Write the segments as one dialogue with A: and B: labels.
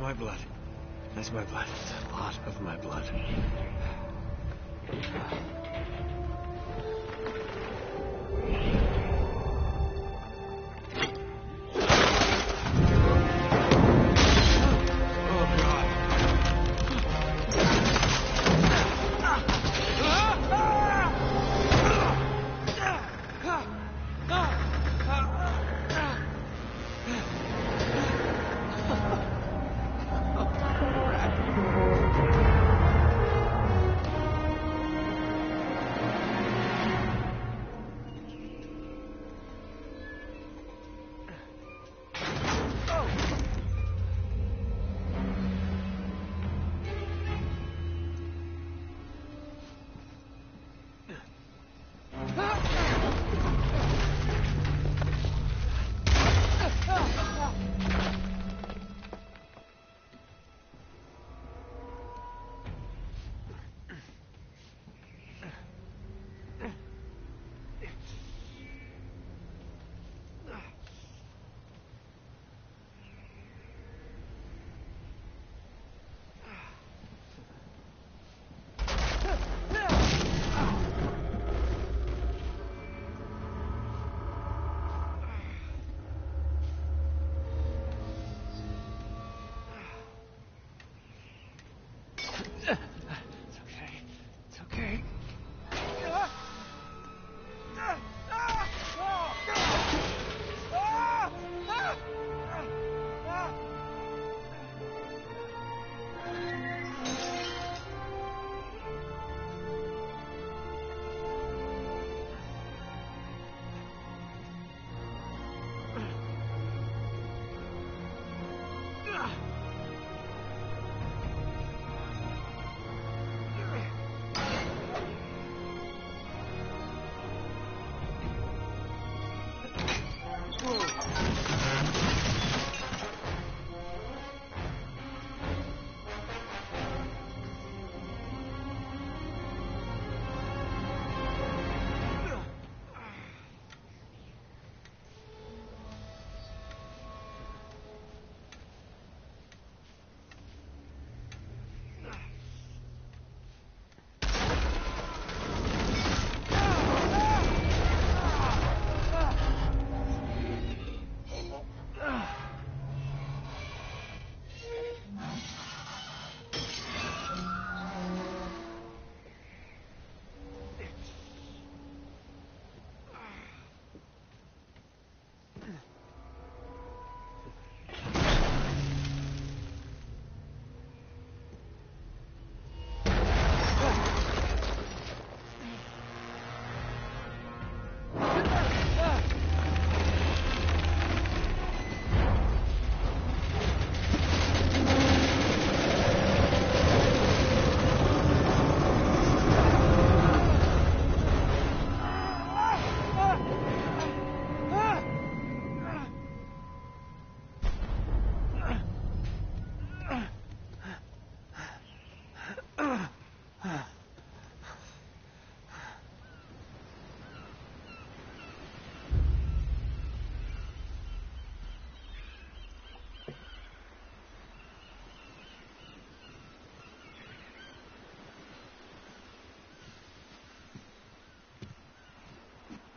A: my blood. That's my blood. It's a lot of my blood.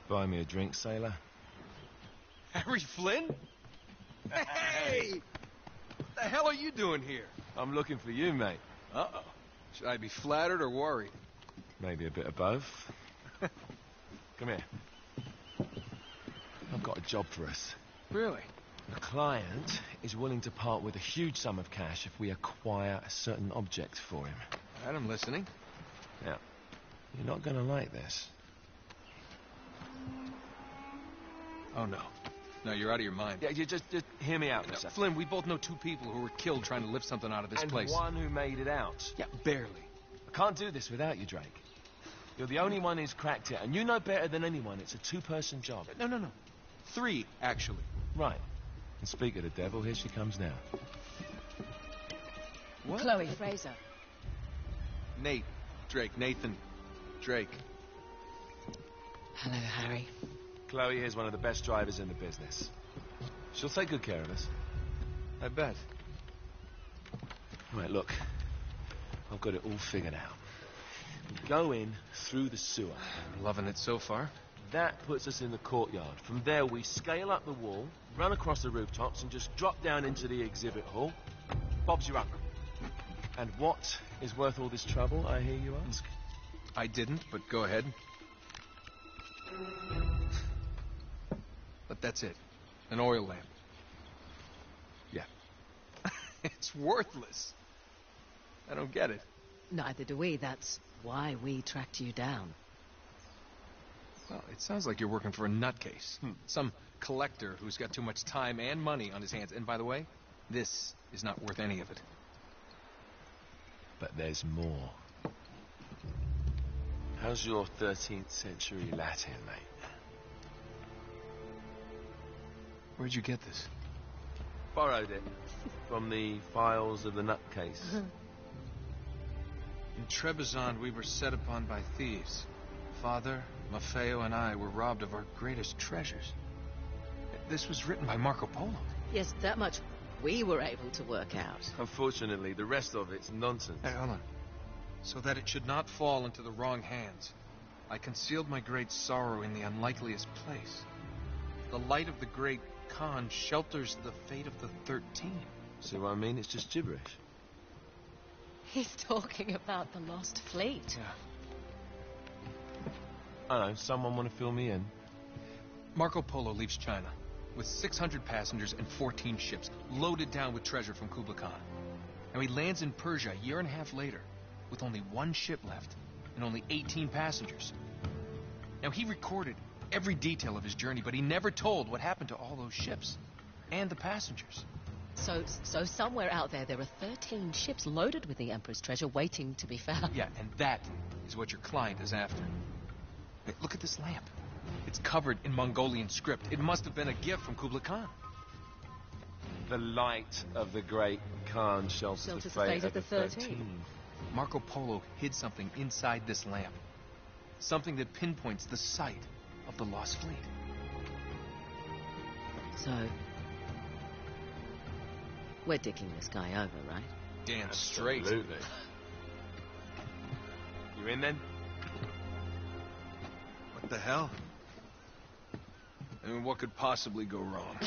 B: Buy me a drink, sailor.
C: Harry Flynn? Hey! What the hell are you doing here?
B: I'm looking for you, mate.
C: Uh-oh. Should I be flattered or worried?
B: Maybe a bit of both. Come here. I've got a job for us.
C: Really?
B: The client is willing to part with a huge sum of cash if we acquire a certain object for him.
C: All right, I'm listening.
B: Now, you're not going to like this.
C: Oh, no. No, you're out of your mind.
B: Yeah, you just hear me out for a second.
C: Flynn, we both know two people who were killed trying to lift something out of this place.
B: And one who made it out.
C: Yeah, barely.
B: I can't do this without you, Drake. You're the only one who's cracked it, and you know better than anyone it's a two-person job.
C: No. 3, actually.
B: Right. And speak of the devil, here she comes now.
C: What?
D: Chloe Fraser.
C: Nate. Drake. Nathan. Drake.
D: Hello, Harry.
B: Chloe is one of the best drivers in the business. She'll take good care of us.
C: I bet.
B: Right, look. I've got it all figured out. We go in through the sewer.
C: Loving it so far?
B: That puts us in the courtyard. From there, we scale up the wall, run across the rooftops, and just drop down into the exhibit hall. Bob's your uncle. And what is worth all this trouble, I hear you ask?
C: I didn't, but go ahead. But that's it. An oil lamp.
B: Yeah.
C: It's worthless. I don't get it.
D: Neither do we. That's why we tracked you down.
C: Well, it sounds like you're working for a nutcase. Some collector who's got too much time and money on his hands. And by the way, this is not worth any of it.
B: But there's more. How's your 13th century Latin, mate?
C: Where'd you get this?
B: Borrowed it from the files of the nutcase.
C: In Trebizond, we were set upon by thieves. Father, Maffeo, and I were robbed of our greatest treasures. This was written by Marco Polo.
D: Yes, that much we were able to work out.
B: Unfortunately, the rest of it's nonsense.
C: Hey, hold on. So that it should not fall into the wrong hands, I concealed my great sorrow in the unlikeliest place. The light of the great Khan shelters the fate of the 13.
B: See what I mean? It's just gibberish.
D: He's talking about the lost fleet.
C: Yeah.
B: I don't know, someone want to fill me in?
C: Marco Polo leaves China with 600 passengers and 14 ships, loaded down with treasure from Kublai Khan. Now he lands in Persia a year and a half later, with only one ship left and only 18 passengers. Now he recorded every detail of his journey, but he never told what happened to all those ships and the passengers.
D: So somewhere out there are 13 ships loaded with the Emperor's treasure waiting to be found.
C: Yeah, and that is what your client is after. Hey, look at this lamp. It's covered in Mongolian script. It must have been a gift from Kublai Khan.
B: The light of the great Khan shelters the fate of the 13.
C: Marco Polo hid something inside this lamp. Something that pinpoints the site of the lost fleet.
D: So, we're dicking this guy over, right?
C: Damn straight.
B: Absolutely. You in then?
C: What the hell? I mean, what could possibly go wrong?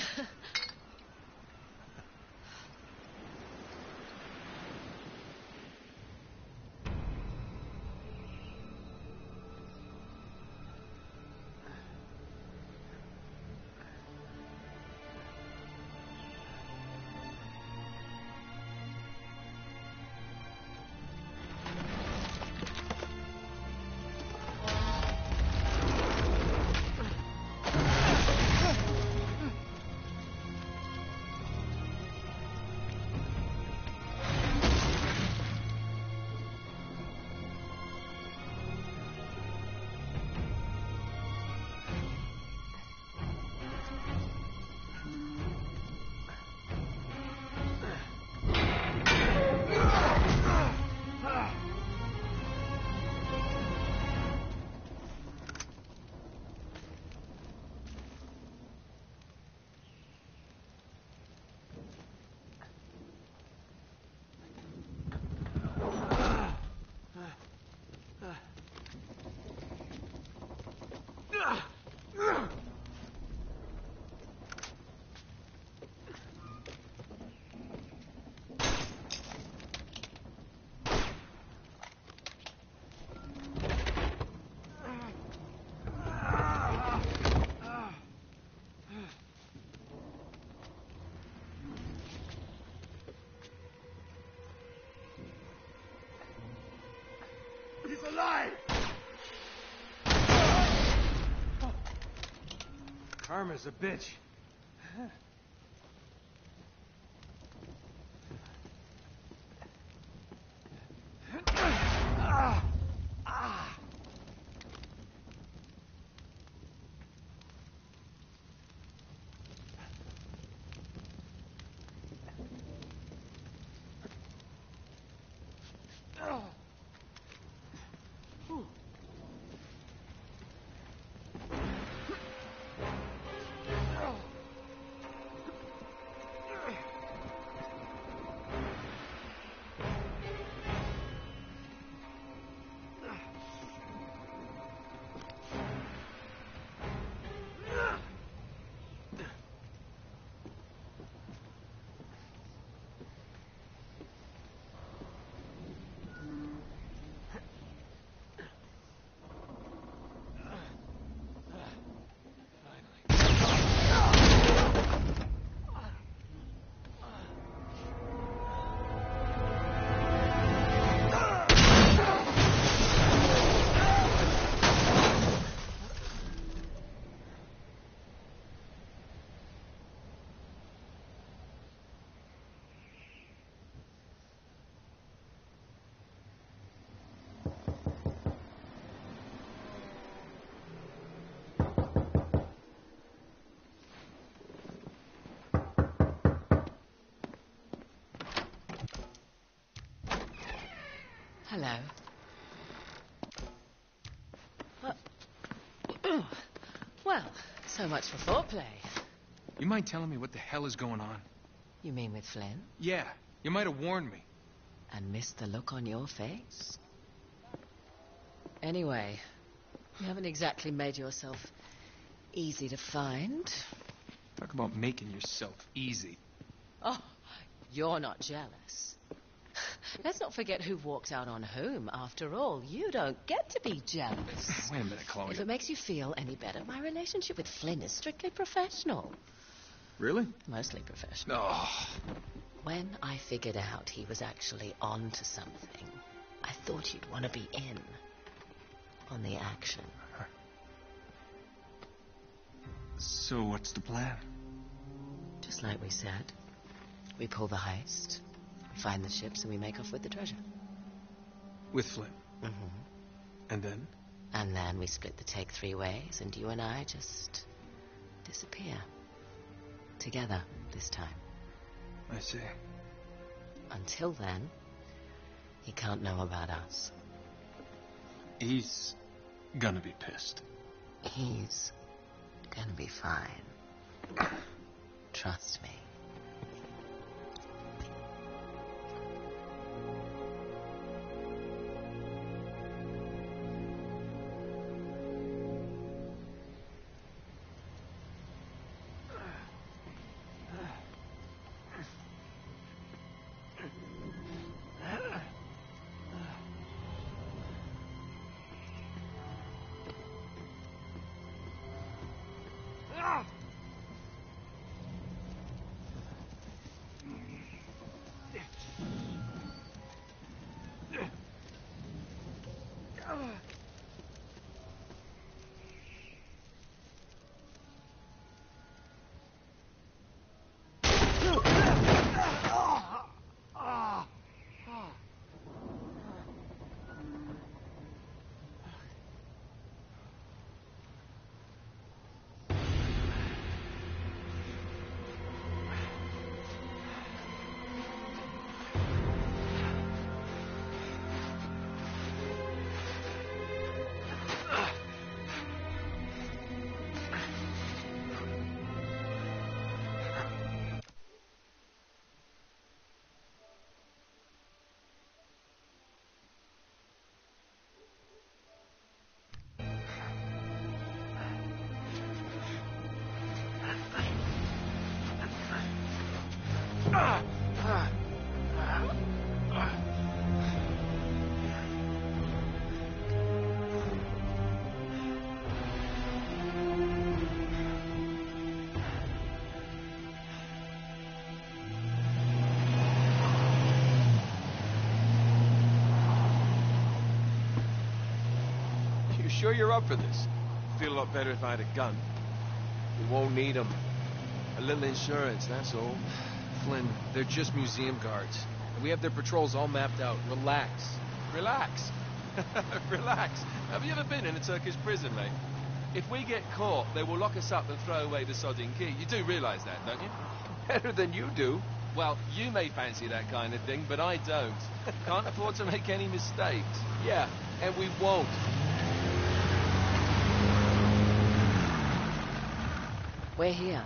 A: He's alive! Karma's a bitch.
D: Hello. Well, so much for foreplay.
C: You mind telling me what the hell is going on?
D: You mean with Flynn?
C: Yeah, you might have warned me.
D: And missed the look on your face? Anyway, you haven't exactly made yourself easy to find.
C: Talk about making yourself easy.
D: Oh, you're not jealous. Let's not forget who walked out on whom. After all, you don't get to be jealous.
C: Wait a minute, Chloe.
D: If it makes you feel any better, my relationship with Flynn is strictly professional.
C: Really?
D: Mostly professional.
C: Oh.
D: When I figured out he was actually on to something, I thought you'd want to be in on the action.
C: So what's the plan?
D: Just like we said, we pull the heist, we find the ships, and we make off with the treasure.
C: With Flynn?
D: Mm-hmm.
C: And then?
D: And then we split the take 3 ways, and you and I just disappear. Together, this time.
C: I see.
D: Until then, he can't know about us.
C: He's gonna be pissed.
D: He's gonna be fine. Trust me.
B: Sure you're up for this? Feel a lot better if I had a gun. We won't need them. A little insurance, that's all.
C: Flynn, they're just museum guards. And we have their patrols all mapped out. Relax.
B: Relax. Relax. Have you ever been in a Turkish prison, mate? If we get caught, they will lock us up and throw away the sodding key. You do realise that, don't you?
A: Better than you do.
B: Well, you may fancy that kind of thing, but I don't. Can't afford to make any mistakes. Yeah, and we won't.
D: We're here.